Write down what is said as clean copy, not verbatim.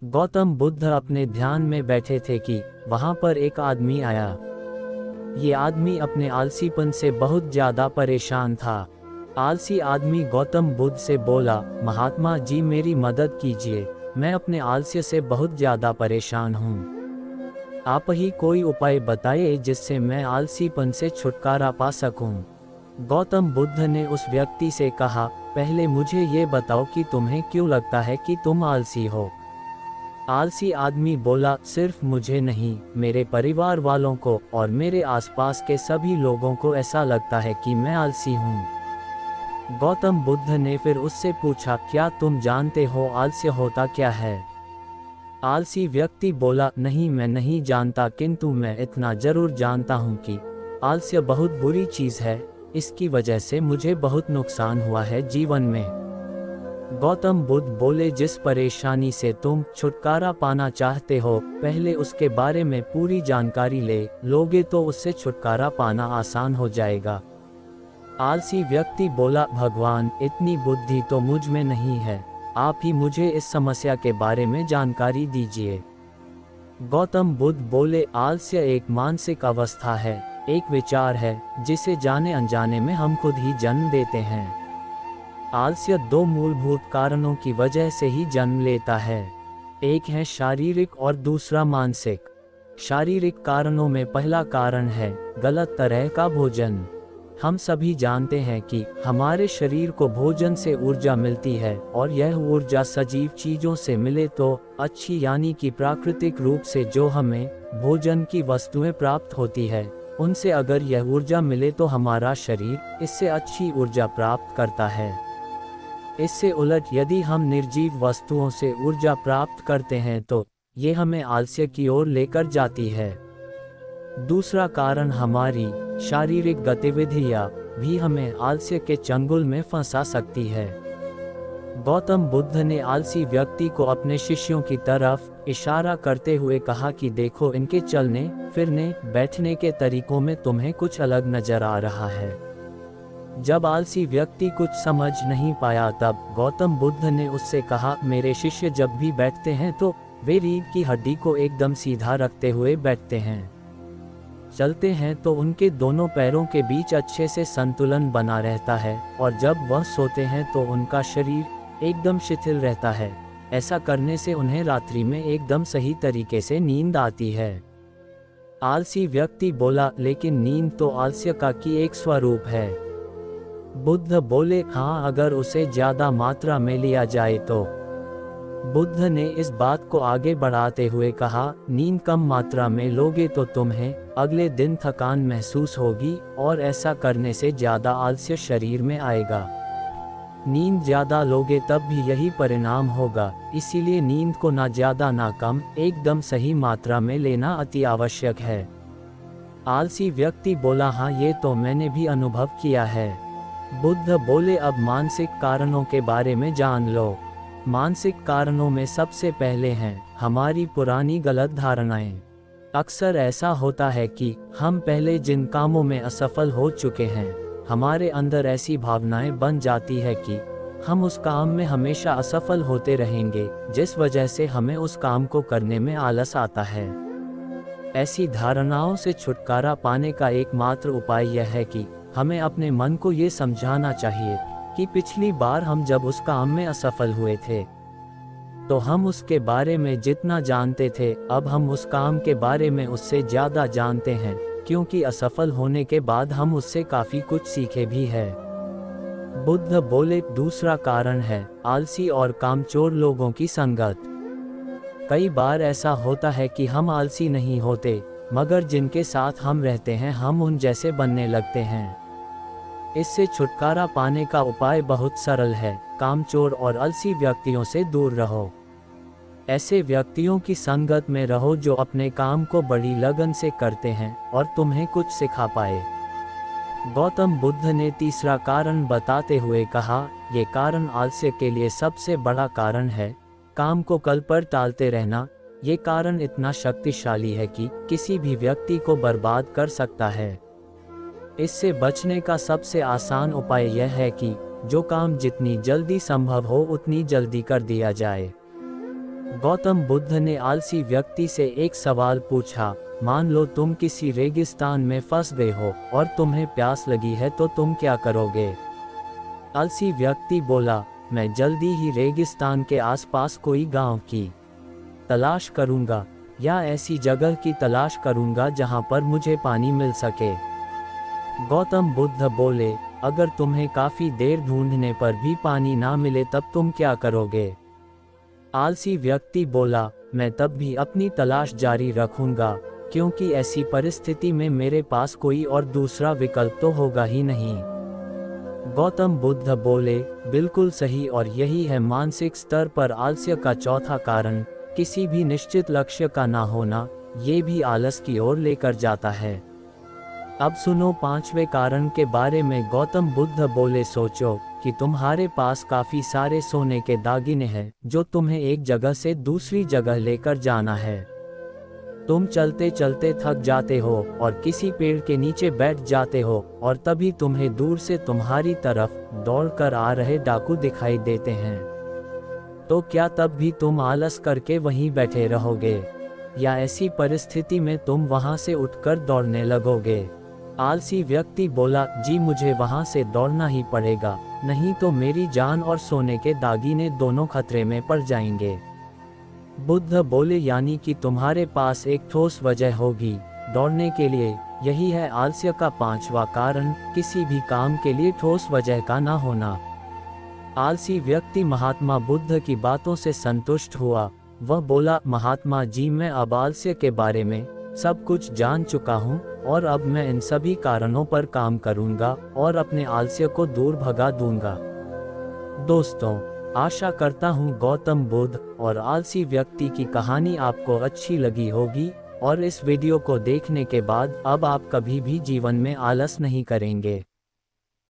गौतम बुद्ध अपने ध्यान में बैठे थे कि वहां पर एक आदमी आया। ये आदमी अपने आलसीपन से बहुत ज्यादा परेशान था। आलसी आदमी गौतम बुद्ध से बोला, महात्मा जी मेरी मदद कीजिए, मैं अपने आलस्य से बहुत ज्यादा परेशान हूँ। आप ही कोई उपाय बताइए जिससे मैं आलसीपन से छुटकारा पा सकूं। गौतम बुद्ध ने उस व्यक्ति से कहा, पहले मुझे ये बताओ कि तुम्हें क्यों लगता है कि तुम आलसी हो। आलसी आदमी बोला, सिर्फ मुझे नहीं, मेरे परिवार वालों को और मेरे आसपास के सभी लोगों को ऐसा लगता है कि मैं आलसी हूँ। गौतम बुद्ध ने फिर उससे पूछा, क्या तुम जानते हो आलस्य होता क्या है। आलसी व्यक्ति बोला, नहीं मैं नहीं जानता, किंतु मैं इतना जरूर जानता हूँ कि आलस्य बहुत बुरी चीज है, इसकी वजह से मुझे बहुत नुकसान हुआ है जीवन में। गौतम बुद्ध बोले, जिस परेशानी से तुम छुटकारा पाना चाहते हो, पहले उसके बारे में पूरी जानकारी लोगे तो उससे छुटकारा पाना आसान हो जाएगा। आलसी व्यक्ति बोला, भगवान इतनी बुद्धि तो मुझ में नहीं है, आप ही मुझे इस समस्या के बारे में जानकारी दीजिए। गौतम बुद्ध बोले, आलस्य एक मानसिक अवस्था है, एक विचार है जिसे जाने अनजाने में हम खुद ही जन्म देते हैं। आलस्य दो मूलभूत कारणों की वजह से ही जन्म लेता है, एक है शारीरिक और दूसरा मानसिक। शारीरिक कारणों में पहला कारण है गलत तरह का भोजन। हम सभी जानते हैं कि हमारे शरीर को भोजन से ऊर्जा मिलती है और यह ऊर्जा सजीव चीजों से मिले तो अच्छी, यानी कि प्राकृतिक रूप से जो हमें भोजन की वस्तुएं प्राप्त होती है, उनसे अगर यह ऊर्जा मिले तो हमारा शरीर इससे अच्छी ऊर्जा प्राप्त करता है। इससे उलट यदि हम निर्जीव वस्तुओं से ऊर्जा प्राप्त करते हैं तो ये हमें आलस्य की ओर लेकर जाती है। दूसरा कारण, हमारी शारीरिक गतिविधियां भी हमें आलस्य के चंगुल में फंसा सकती है। गौतम बुद्ध ने आलसी व्यक्ति को अपने शिष्यों की तरफ इशारा करते हुए कहा कि देखो, इनके चलने फिरने बैठने के तरीकों में तुम्हें कुछ अलग नजर आ रहा है। जब आलसी व्यक्ति कुछ समझ नहीं पाया तब गौतम बुद्ध ने उससे कहा, मेरे शिष्य जब भी बैठते हैं तो वे रीढ़ की हड्डी को एकदम सीधा रखते हुए बैठते हैं। चलते हैं तो उनके दोनों पैरों के बीच अच्छे से संतुलन बना रहता है और जब वह सोते हैं तो उनका शरीर एकदम शिथिल रहता है। ऐसा करने से उन्हें रात्रि में एकदम सही तरीके से नींद आती है। आलसी व्यक्ति बोला, लेकिन नींद तो आलस्य का की एक स्वरूप है। बुद्ध बोले, हाँ, अगर उसे ज्यादा मात्रा में लिया जाए तो। बुद्ध ने इस बात को आगे बढ़ाते हुए कहा, नींद कम मात्रा में लोगे तो तुम्हें अगले दिन थकान महसूस होगी और ऐसा करने से ज्यादा आलस्य शरीर में आएगा। नींद ज्यादा लोगे तब भी यही परिणाम होगा, इसीलिए नींद को ना ज्यादा ना कम, एकदम सही मात्रा में लेना अति आवश्यक है। आलसी व्यक्ति बोला, हाँ ये तो मैंने भी अनुभव किया है। बुद्ध बोले, अब मानसिक कारणों के बारे में जान लो। मानसिक कारणों में सबसे पहले हैं हमारी पुरानी गलत धारणाएं। अक्सर ऐसा होता है कि हम पहले जिन कामों में असफल हो चुके हैं, हमारे अंदर ऐसी भावनाएं बन जाती है कि हम उस काम में हमेशा असफल होते रहेंगे, जिस वजह से हमें उस काम को करने में आलस आता है। ऐसी धारणाओं से छुटकारा पाने का एकमात्र उपाय यह है कि हमें अपने मन को ये समझाना चाहिए कि पिछली बार हम जब उस काम में असफल हुए थे तो हम उसके बारे में जितना जानते थे, अब हम उस काम के बारे में उससे ज्यादा जानते हैं, क्योंकि असफल होने के बाद हम उससे काफी कुछ सीखे भी है। बुद्ध बोले, दूसरा कारण है आलसी और कामचोर लोगों की संगत। कई बार ऐसा होता है कि हम आलसी नहीं होते, मगर जिनके साथ हम रहते हैं हम उन जैसे बनने लगते हैं। इससे छुटकारा पाने का उपाय बहुत सरल है, कामचोर और आलसी व्यक्तियों से दूर रहो। ऐसे व्यक्तियों की संगत में रहो जो अपने काम को बड़ी लगन से करते हैं और तुम्हें कुछ सिखा पाए। गौतम बुद्ध ने तीसरा कारण बताते हुए कहा, ये कारण आलस्य के लिए सबसे बड़ा कारण है, काम को कल पर टालते रहना। ये कारण इतना शक्तिशाली है कि किसी भी व्यक्ति को बर्बाद कर सकता है। इससे बचने का सबसे आसान उपाय यह है कि जो काम जितनी जल्दी संभव हो उतनी जल्दी कर दिया जाए। गौतम बुद्ध ने आलसी व्यक्ति से एक सवाल पूछा, मान लो तुम किसी रेगिस्तान में फंस गए हो और तुम्हें प्यास लगी है तो तुम क्या करोगे? आलसी व्यक्ति बोला, मैं जल्दी ही रेगिस्तान के आसपास कोई गांव की तलाश करूंगा या ऐसी जगह की तलाश करूंगा जहां पर मुझे पानी मिल सके। गौतम बुद्ध बोले, अगर तुम्हें काफी देर ढूंढने पर भी पानी ना मिले तब तुम क्या करोगे? आलसी व्यक्ति बोला, मैं तब भी अपनी तलाश जारी रखूंगा, क्योंकि ऐसी परिस्थिति में मेरे पास कोई और दूसरा विकल्प तो होगा ही नहीं। गौतम बुद्ध बोले, बिल्कुल सही, और यही है मानसिक स्तर पर आलस्य का चौथा कारण, किसी भी निश्चित लक्ष्य का ना होना, ये भी आलस की ओर लेकर जाता है। अब सुनो पांचवें कारण के बारे में। गौतम बुद्ध बोले, सोचो कि तुम्हारे पास काफी सारे सोने के दागिने हैं जो तुम्हें एक जगह से दूसरी जगह लेकर जाना है। तुम चलते चलते थक जाते हो और किसी पेड़ के नीचे बैठ जाते हो और तभी तुम्हें दूर से तुम्हारी तरफ दौड़कर आ रहे डाकू दिखाई देते हैं। तो क्या तब भी तुम आलस करके वहीं बैठे रहोगे या ऐसी परिस्थिति में तुम वहां से उठकर दौड़ने लगोगे? आलसी व्यक्ति बोला, जी मुझे वहां से दौड़ना ही पड़ेगा, नहीं तो मेरी जान और सोने के दागिने दोनों खतरे में पड़ जाएंगे। बुद्ध बोले, यानी कि तुम्हारे पास एक ठोस वजह होगी दौड़ने के लिए। यही है आलस्य का पांचवा कारण, किसी भी काम के लिए ठोस वजह का ना होना। आलसी व्यक्ति महात्मा बुद्ध की बातों से संतुष्ट हुआ। वह बोला, महात्मा जी, मैं अब आलस्य के बारे में सब कुछ जान चुका हूँ और अब मैं इन सभी कारणों पर काम करूँगा और अपने आलस्य को दूर भगा दूंगा। दोस्तों, आशा करता हूँ गौतम बुद्ध और आलसी व्यक्ति की कहानी आपको अच्छी लगी होगी और इस वीडियो को देखने के बाद अब आप कभी भी जीवन में आलस नहीं करेंगे।